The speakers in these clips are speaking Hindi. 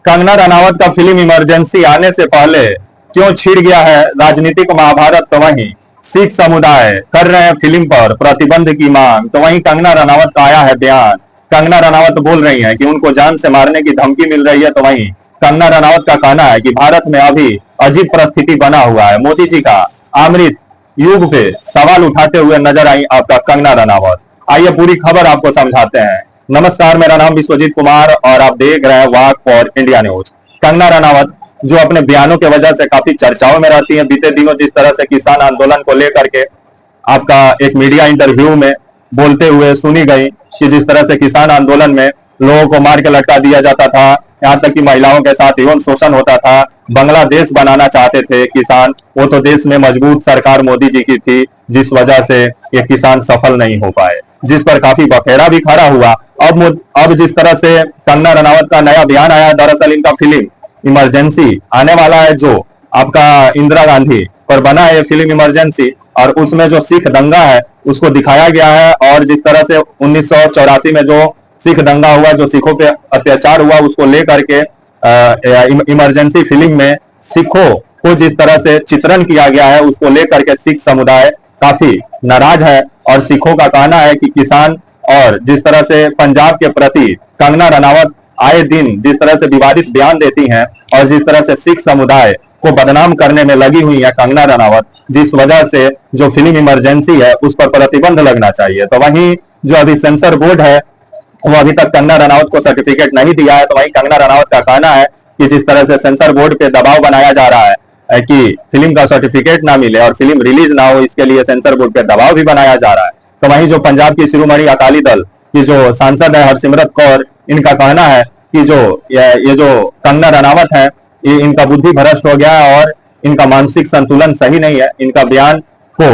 कंगना रनावत का फिल्म इमरजेंसी आने से पहले क्यों छिड़ गया है राजनीतिक महाभारत, तो वहीं सिख समुदाय कर रहे हैं फिल्म पर प्रतिबंध की मांग। तो वहीं कंगना रनावत का आया है बयान। कंगना रनावत बोल रही हैं कि उनको जान से मारने की धमकी मिल रही है। तो वहीं कंगना रनावत का कहना है कि भारत में अभी अजीब परिस्थिति बना हुआ है। मोदी जी का अमृत युग पे सवाल उठाते हुए नजर आई आपका कंगना रनावत। आइए पूरी खबर आपको समझाते हैं। नमस्कार, मेरा नाम विश्वजीत कुमार और आप देख रहे हैं walk for India news. Kangana Ranaut जो अपने बयानों के वजह से काफी चर्चाओं में रहती हैं, बीते दिनों जिस तरह से किसान आंदोलन को लेकर के आपका एक मीडिया इंटरव्यू में बोलते हुए सुनी गई कि जिस तरह से किसान आंदोलन में लोगों को मार के लटका दिया जाता था, यहाँ तक कि महिलाओं के साथ यौन शोषण होता था। बांग्लादेश बनाना चाहते थे किसान, वो तो देश में मजबूत सरकार मोदी जी की थी, जिस वजह से ये किसान सफल नहीं हो पाए, जिस पर काफी बखेड़ा भी खड़ा हुआ। अब जिस तरह से कंगना रनावत का नया बयान आया, दरअसल इनका फिल्म इमरजेंसी आने वाला है, जो आपका इंदिरा गांधी पर बना है फिल्म इमरजेंसी, और उसमें जो सिख दंगा है उसको दिखाया गया है। और जिस तरह से 1984 में जो सिख दंगा हुआ, जो सिखों पे अत्याचार हुआ, उसको लेकर के इमरजेंसी फिल्म में सिखों को जिस तरह से चित्रण किया गया है, उसको लेकर के सिख समुदाय काफी नाराज है। और सिखों का कहना है कि किसान और जिस तरह से पंजाब के प्रति कंगना रनावत आए दिन जिस तरह से विवादित बयान देती हैं और जिस तरह से सिख समुदाय को बदनाम करने में लगी हुई है कंगना रनावत, जिस वजह से जो फिल्म इमरजेंसी है उस पर प्रतिबंध लगना चाहिए। तो वहीं जो अभी सेंसर बोर्ड है वो अभी तक कंगना रनावत को सर्टिफिकेट नहीं दिया है। तो वहीं कंगना रनावत का कहना है कि जिस तरह से सेंसर बोर्ड पे दबाव बनाया जा रहा है कि फिल्म का सर्टिफिकेट ना मिले और फिल्म रिलीज ना हो, इसके लिए सेंसर बोर्ड पे दबाव भी बनाया जा रहा है। तो वहीं जो पंजाब की शिरोमणि अकाली दल की जो सांसद है हरसिमरत कौर, इनका कहना है कि ये जो कंगना रनावत है, ये इनका बुद्धि भ्रष्ट हो गया है और इनका मानसिक संतुलन सही नहीं है, इनका बयान को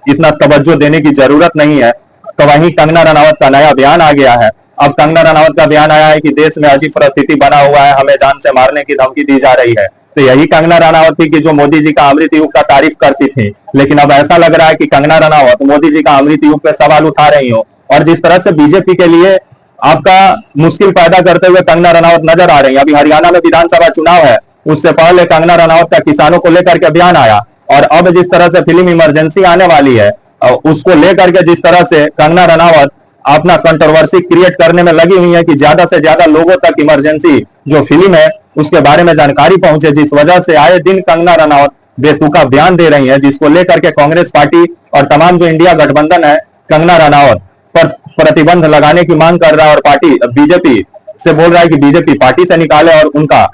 इतना तवज्जो देने की जरूरत नहीं है। तो वहीं कंगना रनावत का नया बयान आ गया है। अब कंगना रनावत का बयान आया है कि देश में अजीब परिस्थिति बना हुआ है, हमें जान से मारने की धमकी दी जा रही है। तो यही कंगना रनावत थी कि जो मोदी जी का अमृत युग का तारीफ करती थी, लेकिन अब ऐसा लग रहा है कि कंगना रनावत मोदी जी का अमृत युग पे सवाल उठा रही हो। और जिस तरह से बीजेपी के लिए आपका मुश्किल पैदा करते हुए कंगना रनावत नजर आ रही है। अभी हरियाणा में विधानसभा चुनाव है, उससे पहले कंगना रनावत का किसानों को लेकर के बयान आया, और अब जिस तरह से फिल्म इमरजेंसी आने वाली है उसको लेकर के जिस तरह से कंगना रनावत अपना कंट्रोवर्सी क्रिएट करने में लगी हुई है कि ज्यादा से ज्यादा लोगों तक इमरजेंसी जो फिल्म है उसके बारे में जानकारी पहुंचे, जिस वजह से आए दिन कंगना रनावत बेतुका बयान दे रही है, जिसको लेकर के कांग्रेस पार्टी और तमाम जो इंडिया गठबंधन है कंगना रनावत पर प्रतिबंध लगाने की मांग कर रहा है। और पार्टी बीजेपी से बोल रहा है कि बीजेपी पार्टी से निकाले और उनका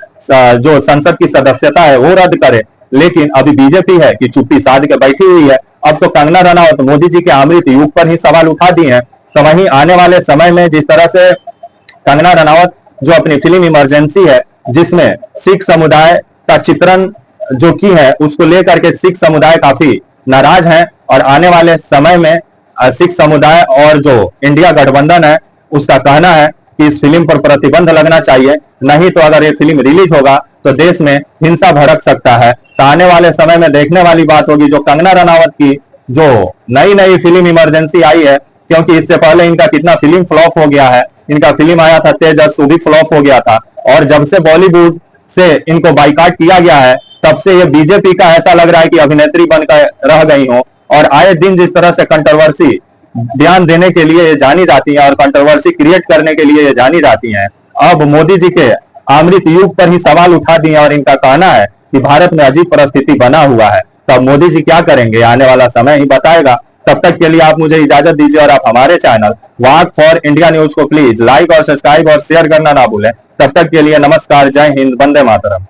जो संसद की सदस्यता है वो रद्द करे। लेकिन अभी बीजेपी है कि चुप्पी साध के बैठी हुई है। अब तो कंगना रनावत मोदी जी के अमृत युग पर ही सवाल उठा दिए हैं। तो वहीं आने वाले समय में जिस तरह से कंगना रनावत जो अपनी फिल्म इमरजेंसी है, जिसमें सिख समुदाय का चित्रण जो की है, उसको लेकर के सिख समुदाय काफी नाराज है। और आने वाले समय में सिख समुदाय और जो इंडिया गठबंधन है उसका कहना है कि इस फिल्म पर प्रतिबंध लगना चाहिए, नहीं तो अगर ये फिल्म रिलीज होगा तो देश में हिंसा भड़क सकता है। तो आने वाले समय में देखने वाली बात होगी जो कंगना रनावत की जो नई फिल्म इमरजेंसी आई है, क्योंकि इससे पहले इनका कितना फिल्म फ्लॉप हो गया है। इनका फिल्म आया था तेजस, भी फ्लॉप हो गया था, और जब से बॉलीवुड से इनको बाइकाट किया गया है तब से ये बीजेपी का ऐसा लग रहा है कि अभिनेत्री बनकर रह गई हो। और आए दिन जिस तरह से कंट्रोवर्सी बयान देने के लिए ये जानी जाती हैं और कंट्रोवर्सी क्रिएट करने के लिए ये जानी जाती हैं, अब मोदी जी के अमृत युग पर ही सवाल उठा दिए और इनका कहना है कि भारत में अजीब परिस्थिति बना हुआ है। तो अब मोदी जी क्या करेंगे आने वाला समय ही बताएगा। तब तक के लिए आप मुझे इजाजत दीजिए और आप हमारे channel walk for India news को प्लीज लाइक और सब्सक्राइब और शेयर करना ना भूलें। तब तक के लिए नमस्कार, जय हिंद, वंदे मातरम।